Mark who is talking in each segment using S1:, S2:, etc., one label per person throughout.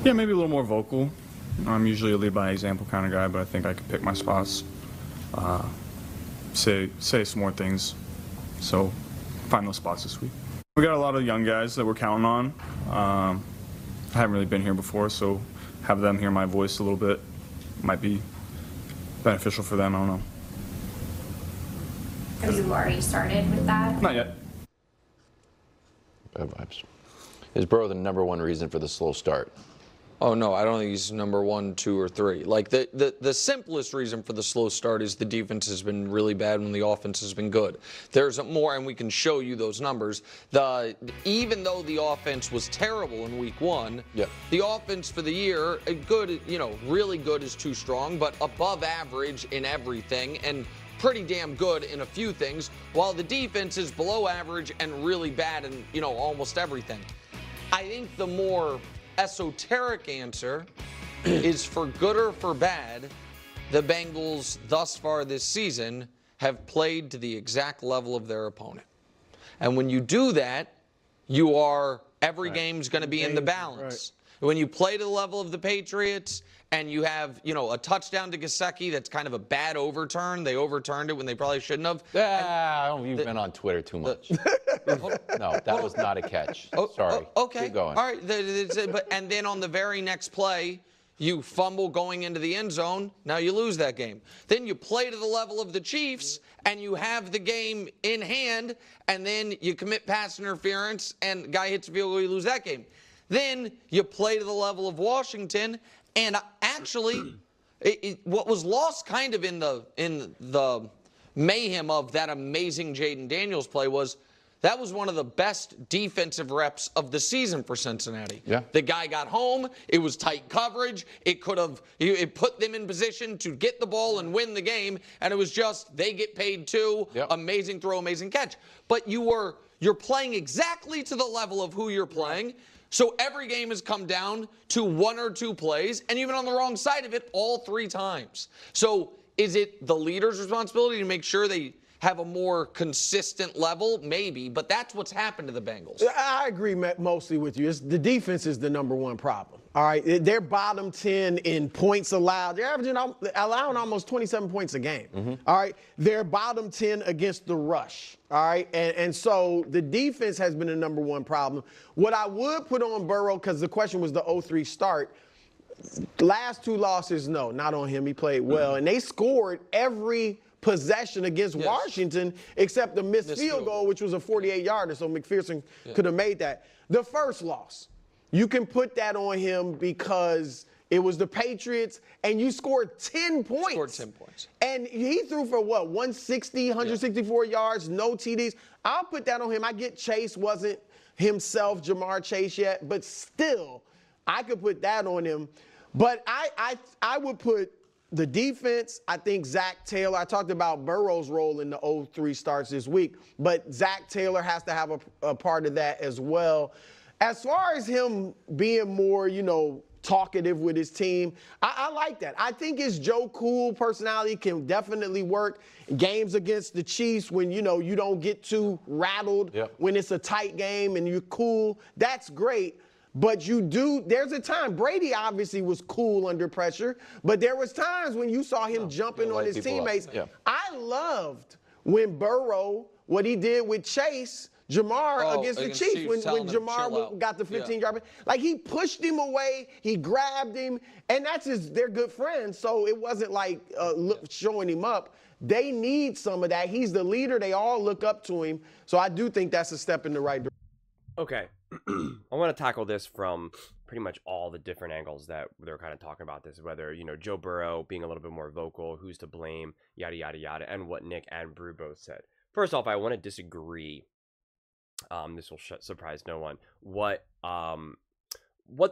S1: Yeah, maybe a little more vocal. I'm usually a lead by example kind of guy, but I think I can pick my spots, say some more things. So find those spots this week. We got a lot of young guys that we're counting on. I haven't really been here before, so have them hear my voice a little bit might be beneficial for them. I don't know.
S2: Have you already started with that?
S1: Not yet.
S3: Bad vibes. Is Burrow the #1 reason for the slow start?
S4: Oh, no, I don't think he's number 1, 2, or 3. Like, the simplest reason for the slow start is the defense has been really bad when the offense has been good. There's more, and we can show you those numbers. Even though the offense was terrible in week 1, the offense for the year, good, really good is too strong, but above average in everything, and pretty damn good in a few things, while the defense is below average and really bad in, almost everything. I think the more esoteric answer is, for good or for bad, the Bengals thus far this season have played to the exact level of their opponent. And when you do that, every game's going to be in the balance. When you play to the level of the Patriots and you have, a touchdown to Gesicki that's kind of a bad overturn. They overturned it when they probably shouldn't have.
S3: You've been on Twitter too much. No, that was not a catch. Sorry.
S4: Okay.
S3: Keep going.
S4: All right. And then on the very next play, you fumble going into the end zone. Now you lose that game. Then you play to the level of the Chiefs, and you have the game in hand, and then you commit pass interference, and the guy hits a field goal, you lose that game. Then you play to the level of Washington, and actually, what was lost kind of in the mayhem of that amazing Jaden Daniels play was that was one of the best defensive reps of the season for Cincinnati.
S3: Yeah.
S4: The guy got home. It was tight coverage. It put them in position to get the ball and win the game, and it was just they get paid too. Yep. Amazing throw, amazing catch. But you're playing exactly to the level of who you're playing. So every game has come down to 1 or 2 plays, and you've been on the wrong side of it all 3 times. So is it the leader's responsibility to make sure they have a more consistent level? Maybe, but that's what's happened to the Bengals.
S5: I agree mostly with you. The defense is the #1 problem. All right, they're bottom 10 in points allowed. They're allowing almost 27 points a game. Mm-hmm. All right, they're bottom 10 against the rush. All right, and so the defense has been the #1 problem. What I would put on Burrow, because the question was the 0-3 start, last 2 losses, no, not on him. He played well, and they scored every possession against Washington except the missed field goal, which was a 48-yarder, so McPherson could have made that. The first loss, you can put that on him because it was the Patriots, and you scored 10 points.
S4: Scored 10 points.
S5: And he threw for, 160, 164 yards, no TDs. I'll put that on him. I get Chase wasn't himself, Jamar Chase yet, but still, I could put that on him. But I would put the defense, I think Zach Taylor, I talked about Burrow's role in the 0-3 starts this week, but Zach Taylor has to have a part of that as well. As far as him being more, talkative with his team, I like that. I think his Joe Cool personality can definitely work. Games against the Chiefs when, you don't get too rattled, when it's a tight game and you're cool, that's great. But there's a time, Brady obviously was cool under pressure, but there was times when you saw him jumping on his teammates. I loved when Burrow, what he did with Chase, Jamar against the Chiefs when Jamar got the 15-yard. Like, he pushed him away, he grabbed him, and they're good friends, so it wasn't like showing him up. They need some of that. He's the leader. They all look up to him. So I do think that's a step in the right direction.
S6: Okay. I want to tackle this from pretty much all the different angles that they're kind of talking about this, whether, Joe Burrow being a little bit more vocal, who's to blame, yada, yada, yada, and what Nick and Brew both said. First off, I want to disagree. This will surprise no one. What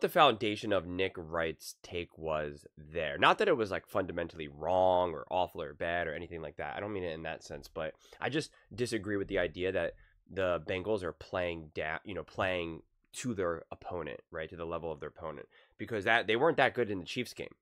S6: the foundation of Nick Wright's take was there. Not that it was like fundamentally wrong or awful or bad or anything like that. I don't mean it in that sense, but I just disagree with the idea that the Bengals are playing down, playing to their opponent, right, to the level of their opponent, because they weren't that good in the Chiefs game,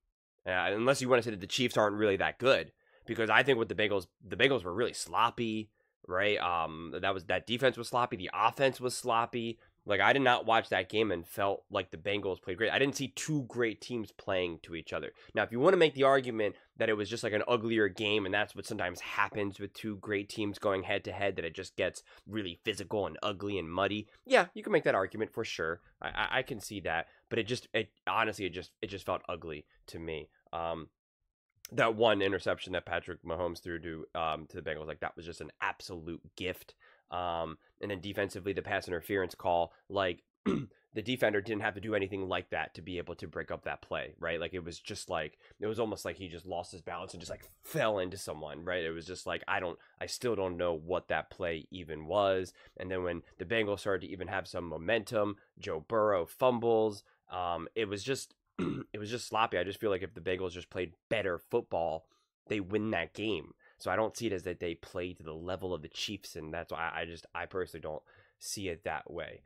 S6: unless you want to say that the Chiefs aren't really that good. Because I think with the Bengals were really sloppy, right? That defense was sloppy, the offense was sloppy, Like, I did not watch that game and felt like the Bengals played great. I didn't see two great teams playing to each other. Now, if you want to make the argument that it was just like an uglier game, and that's what sometimes happens with two great teams going head to head, that it just gets really physical and ugly and muddy, yeah, you can make that argument for sure. I can see that, but it honestly just felt ugly to me. That one interception that Patrick Mahomes threw to the Bengals, like, that was just an absolute gift. And then defensively, the pass interference call, like, the defender didn't have to do anything like that to be able to break up that play, right? Like, it was just like, it was almost like he just lost his balance and just like fell into someone, right? It was just like, I still don't know what that play even was. And then when the Bengals started to even have some momentum, Joe Burrow fumbles, it was just sloppy. I just feel like if the Bengals just played better football, they win that game. So I don't see it as that they play to the level of the Chiefs, and that's why I personally don't see it that way.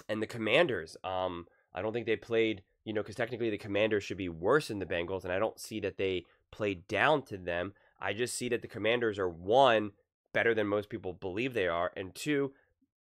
S6: And the Commanders, I don't think they played, because technically the Commanders should be worse than the Bengals, and I don't see that they played down to them. I just see that the Commanders are, one, better than most people believe they are, and two,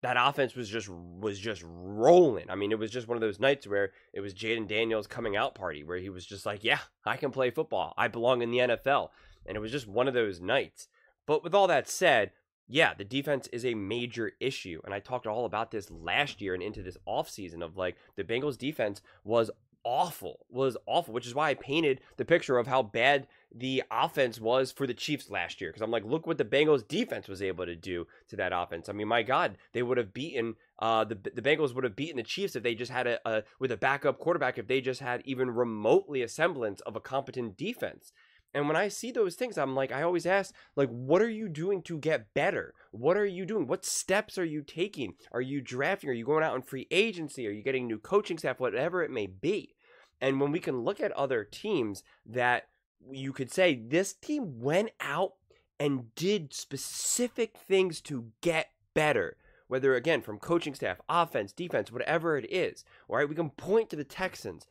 S6: that offense was just rolling. I mean, it was just one of those nights where it was Jaden Daniels' coming out party, where he was just like, yeah, I can play football. I belong in the NFL. And it was just one of those nights. But with all that said, yeah, the defense is a major issue. And I talked all about this last year and into this offseason of, like, the Bengals defense was awful, which is why I painted the picture of how bad the offense was for the Chiefs last year. Because I'm like, look what the Bengals defense was able to do to that offense. I mean, my God, they would have beaten, the Bengals would have beaten the Chiefs if they just had with a backup quarterback, if they just had even remotely a semblance of a competent defense. And when I see those things, I'm like, I always ask, like, what are you doing to get better? What are you doing? What steps are you taking? Are you drafting? Are you going out on free agency? Are you getting new coaching staff? Whatever it may be. And when we can look at other teams that you could say, this team went out and did specific things to get better, whether, again, from coaching staff, offense, defense, whatever it is, all right? We can point to the Texans.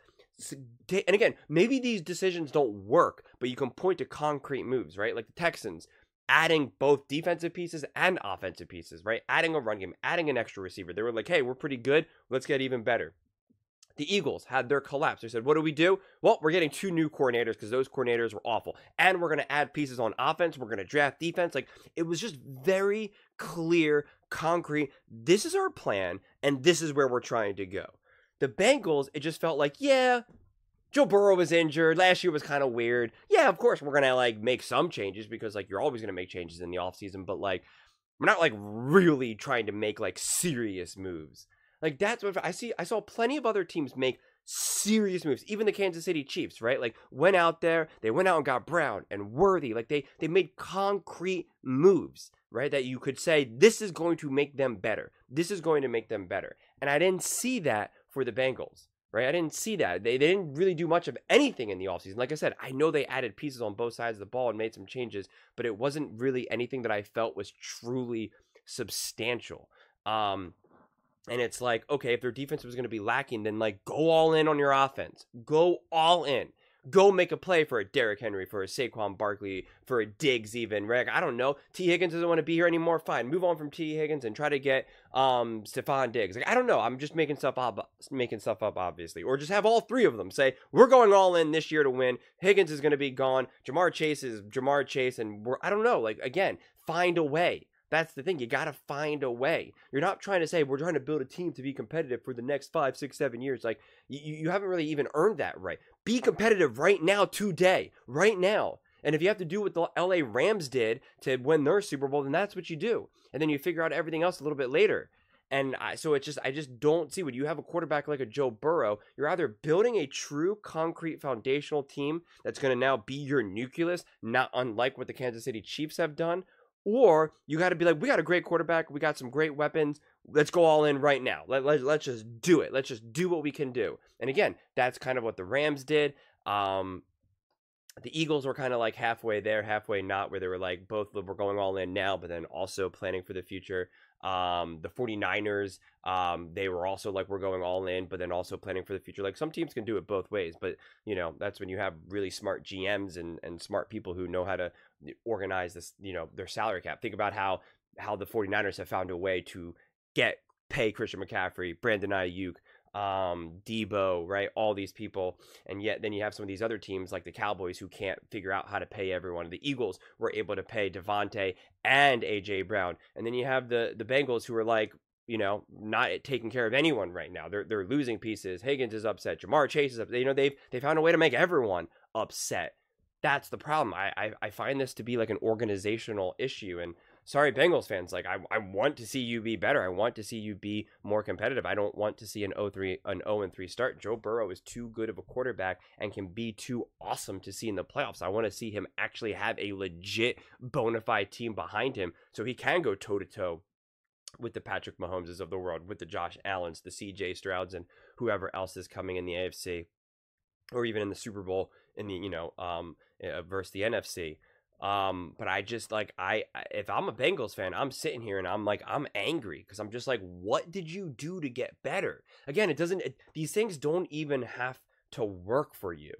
S6: And again, maybe these decisions don't work, but you can point to concrete moves, right? Like the Texans adding both defensive pieces and offensive pieces, right? Adding a run game, adding an extra receiver. They were like, hey, we're pretty good. Let's get even better. The Eagles had their collapse. They said, what do? Well, we're getting 2 new coordinators because those coordinators were awful. And we're going to add pieces on offense. We're going to draft defense. Like, it was just very clear, concrete. This is our plan, and this is where we're trying to go. The Bengals, it just felt like, yeah, Joe Burrow was injured. Last year was kind of weird. Yeah, of course, we're going to, like, make some changes because, like, you're always going to make changes in the offseason. But, like, we're not, like, really trying to make, like, serious moves. Like, that's what I saw plenty of other teams make serious moves. Even the Kansas City Chiefs, right? Like, went out there. They went out and got Brown and Worthy. Like, they made concrete moves, right? That you could say, this is going to make them better. This is going to make them better. And I didn't see that for the Bengals, right? I didn't see that. They didn't really do much of anything in the offseason. Like I said, I know they added pieces on both sides of the ball and made some changes, but it wasn't really anything that I felt was truly substantial. And it's like, okay, if their defense was going to be lacking, then, like, go all in on your offense. Go all in. Go make a play for a Derrick Henry, for a Saquon Barkley, for a Diggs even. Right? I don't know. T. Higgins doesn't want to be here anymore. Fine. Move on from T. Higgins and try to get Stephon Diggs. Like, I don't know. I'm just making stuff up, obviously. Or just have all 3 of them say, we're going all in this year to win. Higgins is going to be gone. Jamar Chase is Jamar Chase. And I don't know. Like, again, find a way. That's the thing. You got to find a way. You're not trying to say, we're trying to build a team to be competitive for the next 5, 6, 7 years. Like, you haven't really even earned that right. Be competitive right now, today, right now. And if you have to do what the LA Rams did to win their Super Bowl, then that's what you do. And then you figure out everything else a little bit later. And I just don't see, when you have a quarterback like a Joe Burrow, you're either building a true concrete foundational team that's going to now be your nucleus, not unlike what the Kansas City Chiefs have done, or you got to be like, we got a great quarterback. We got some great weapons. Let's go all in right now. Let's just do it. Let's just do what we can do. And again, that's kind of what the Rams did. The Eagles were kind of like halfway there, halfway not, where they were like, both were going all in now, but then also planning for the future. The 49ers, they were also like, we're going all in, but then also planning for the future. Like, some teams can do it both ways, but, that's when you have really smart GMs and smart people who know how to organize this, their salary cap. Think about how the 49ers have found a way to get pay Christian McCaffrey, Brandon Ayuk, Debo, right? All these people. And yet then you have some of these other teams like the Cowboys who can't figure out how to pay everyone. The Eagles were able to pay Devontae and AJ Brown. And then you have the Bengals who are like, you know, not taking care of anyone right now. They're losing pieces. Higgins is upset. Jamar Chase is upset. You know, they found a way to make everyone upset. That's the problem. I find this to be like an organizational issue. And sorry, Bengals fans, like I want to see you be better. I want to see you be more competitive. I don't want to see an 0-3 start. Joe Burrow is too good of a quarterback and can be too awesome to see in the playoffs. I want to see him actually have a legit bona fide team behind him so he can go toe to toe with the Patrick Mahomeses of the world, with the Josh Allens, the CJ Strouds, and whoever else is coming in the AFC, or even in the Super Bowl in the, you know, versus the NFC. But I just like, if I'm a Bengals fan, I'm sitting here and I'm like, I'm angry because I'm just like, what did you do to get better? Again, these things don't even have to work for you.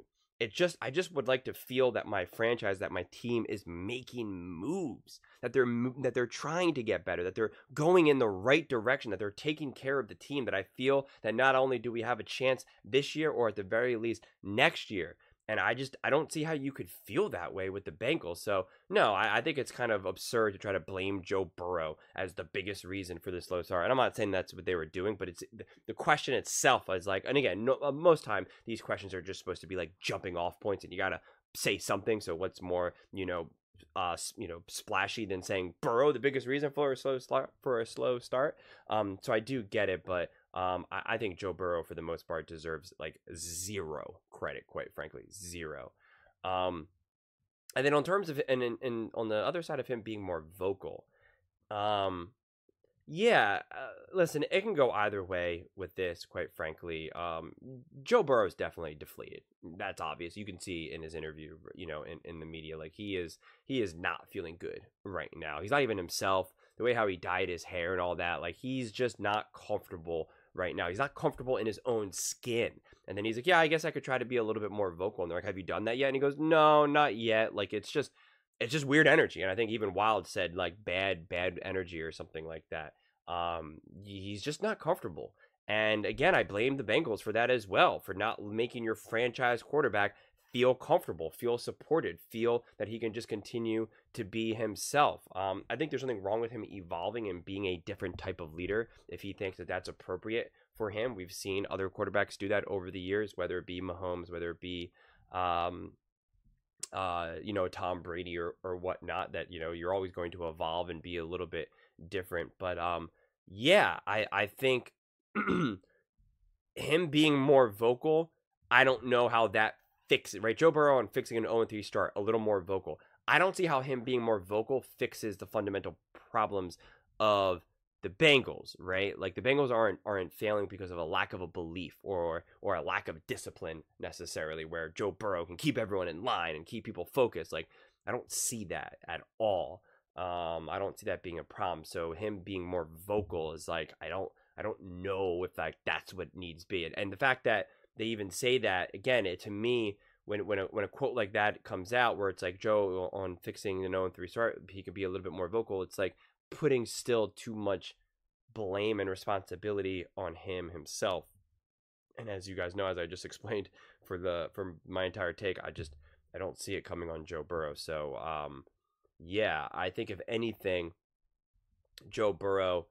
S6: I just would like to feel that my franchise, that my team is making moves, that they're trying to get better, that they're going in the right direction, that they're taking care of the team, that I feel that not only do we have a chance this year or at the very least next year. And I don't see how you could feel that way with the Bengals. So, no, I think it's kind of absurd to try to blame Joe Burrow as the biggest reason for the slow start. And I'm not saying that's what they were doing, but it's the question itself is like, and again, most time these questions are just supposed to be like jumping off points, and you got to say something. So what's more, splashy than saying Burrow, the biggest reason for a slow start. So I do get it, but I think Joe Burrow, for the most part, deserves like zero credit, quite frankly, zero. And then on terms of, and on the other side of him being more vocal, listen, it can go either way with this, quite frankly. Joe Burrow is definitely deflated. That's obvious. You can see in his interview, in the media, like he is not feeling good right now. He's not even himself. The way how he dyed his hair and all that, like he's just not comfortable right now. He's not comfortable in his own skin. And then he's like, yeah, I guess I could try to be a little bit more vocal. And they're like, have you done that yet? And he goes, no, not yet. Like, it's just weird energy. And I think even Wild said like bad energy or something like that. He's just not comfortable. And again, I blame the Bengals for that as well, for not making your franchise quarterback feel comfortable, feel supported, feel that he can just continue to be himself. I think there's something wrong with him evolving and being a different type of leader if he thinks that that's appropriate for him. We've seen other quarterbacks do that over the years, whether it be Mahomes, whether it be Tom Brady or whatnot, that, you're always going to evolve and be a little bit different. But I think him being more vocal, I don't know how that fixes it, right? Joe Burrow and fixing an 0-3 start, a little more vocal. I don't see how him being more vocal fixes the fundamental problems of the Bengals, right? Like the Bengals aren't failing because of a lack of a belief or a lack of discipline necessarily, where Joe Burrow can keep everyone in line and keep people focused. Like, I don't see that at all. I don't see that being a problem. So him being more vocal is like, I don't know if like that's what needs be. And the fact that they even say that, again, to me, when a quote like that comes out where it's like Joe on fixing the 0-3 start, he could be a little bit more vocal. It's like putting still too much blame and responsibility on himself. And as you guys know, as I just explained for my entire take, I don't see it coming on Joe Burrow. So I think if anything, Joe Burrow,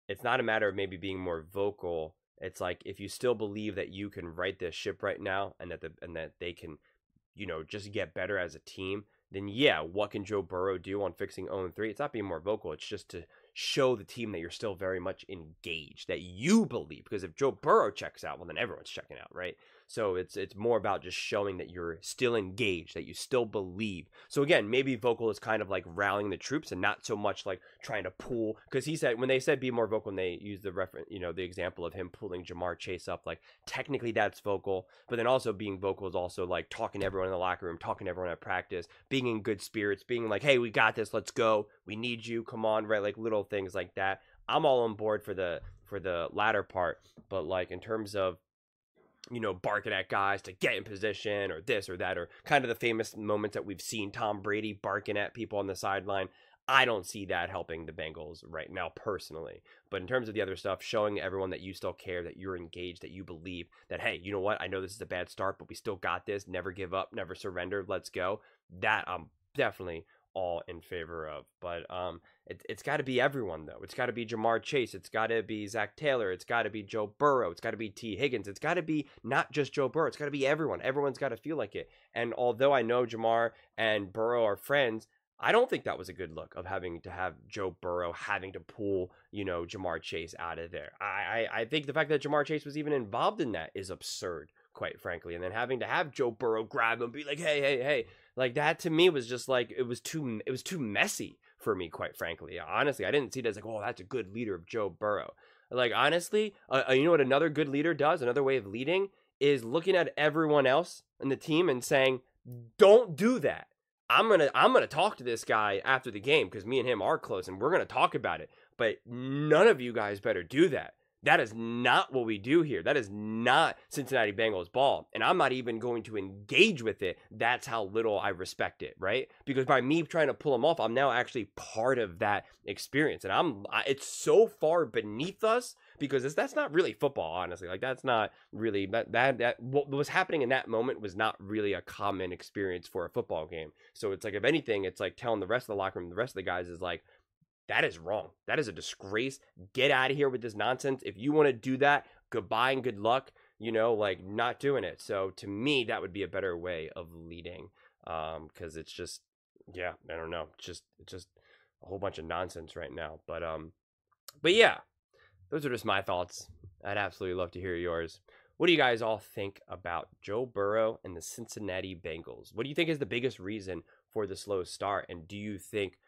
S6: it's not a matter of maybe being more vocal. It's like, if you still believe that you can right this ship right now and that they can, just get better as a team, then what can Joe Burrow do on fixing 0-3? It's not being more vocal. It's just to show the team that you're still very much engaged, that you believe. Because if Joe Burrow checks out, well, then everyone's checking out, right? So it's more about just showing that you're still engaged, that you still believe. So again, maybe vocal is kind of like rallying the troops and not so much like trying to pull. Because he said, when they said be more vocal, and they used the reference, the example of him pulling Jamar Chase up, like technically that's vocal. But then also being vocal is also like talking to everyone in the locker room, talking to everyone at practice, being in good spirits, being like, hey, we got this, let's go, we need you, come on, right? Like little things like that. I'm all on board for the latter part. But like in terms of, barking at guys to get in position or this or that, or kind of the famous moments that we've seen Tom Brady barking at people on the sideline, I don't see that helping the Bengals right now personally. But in terms of the other stuff, showing everyone that you still care, that you're engaged, that you believe that, hey, you know what? I know this is a bad start, but we still got this. Never give up, never surrender. Let's go. That I'm definitely all in favor of. But it's got to be everyone, though. It's got to be Jamar Chase. It's got to be Zach Taylor. It's got to be Joe Burrow. It's got to be T. Higgins. It's got to be not just Joe Burrow. It's got to be everyone. Everyone's got to feel like it. And although I know Jamar and Burrow are friends, I don't think that was a good look of having to have Joe Burrow having to pull, Jamar Chase out of there. I think the fact that Jamar Chase was even involved in that is absurd, quite frankly. And then having to have Joe Burrow grab him and be like, hey, like that to me was just like, it was too messy for me, quite frankly. Honestly, I didn't see it as like, oh, that's a good leader of Joe Burrow. Like, honestly, you know what another good leader does? Another way of leading is looking at everyone else in the team and saying, don't do that. I'm gonna talk to this guy after the game because me and him are close and we're gonna talk about it. But none of you guys better do that. That is not what we do here. That is not Cincinnati Bengals ball. And I'm not even going to engage with it. That's how little I respect it, right? Because by me trying to pull him off, I'm now actually part of that experience. And it's so far beneath us because that's not really football, honestly. Like, that's not really, what was happening in that moment was not really a common experience for a football game. So it's like, if anything, it's like telling the rest of the locker room, the rest of the guys is like, that is wrong. That is a disgrace. Get out of here with this nonsense. If you want to do that, goodbye and good luck. Like, not doing it. So to me, that would be a better way of leading. Because it's just, yeah, I don't know. It's just a whole bunch of nonsense right now. But yeah, those are just my thoughts. I'd absolutely love to hear yours. What do you guys all think about Joe Burrow and the Cincinnati Bengals? What do you think is the biggest reason for the slow start? And do you think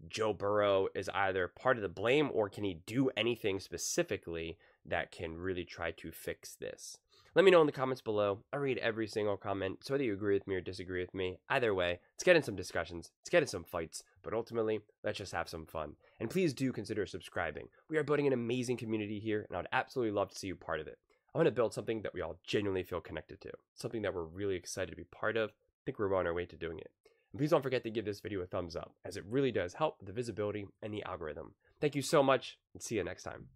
S6: Joe Burrow is either part of the blame, or can he do anything specifically that can really try to fix this? Let me know in the comments below. I read every single comment, so whether you agree with me or disagree with me, either way, let's get in some discussions, let's get in some fights, but ultimately, let's just have some fun. And please do consider subscribing. We are building an amazing community here, and I'd absolutely love to see you part of it. I want to build something that we all genuinely feel connected to, something that we're really excited to be part of. I think we're on our way to doing it. And please don't forget to give this video a thumbs up, as it really does help with the visibility and the algorithm. Thank you so much, and see you next time.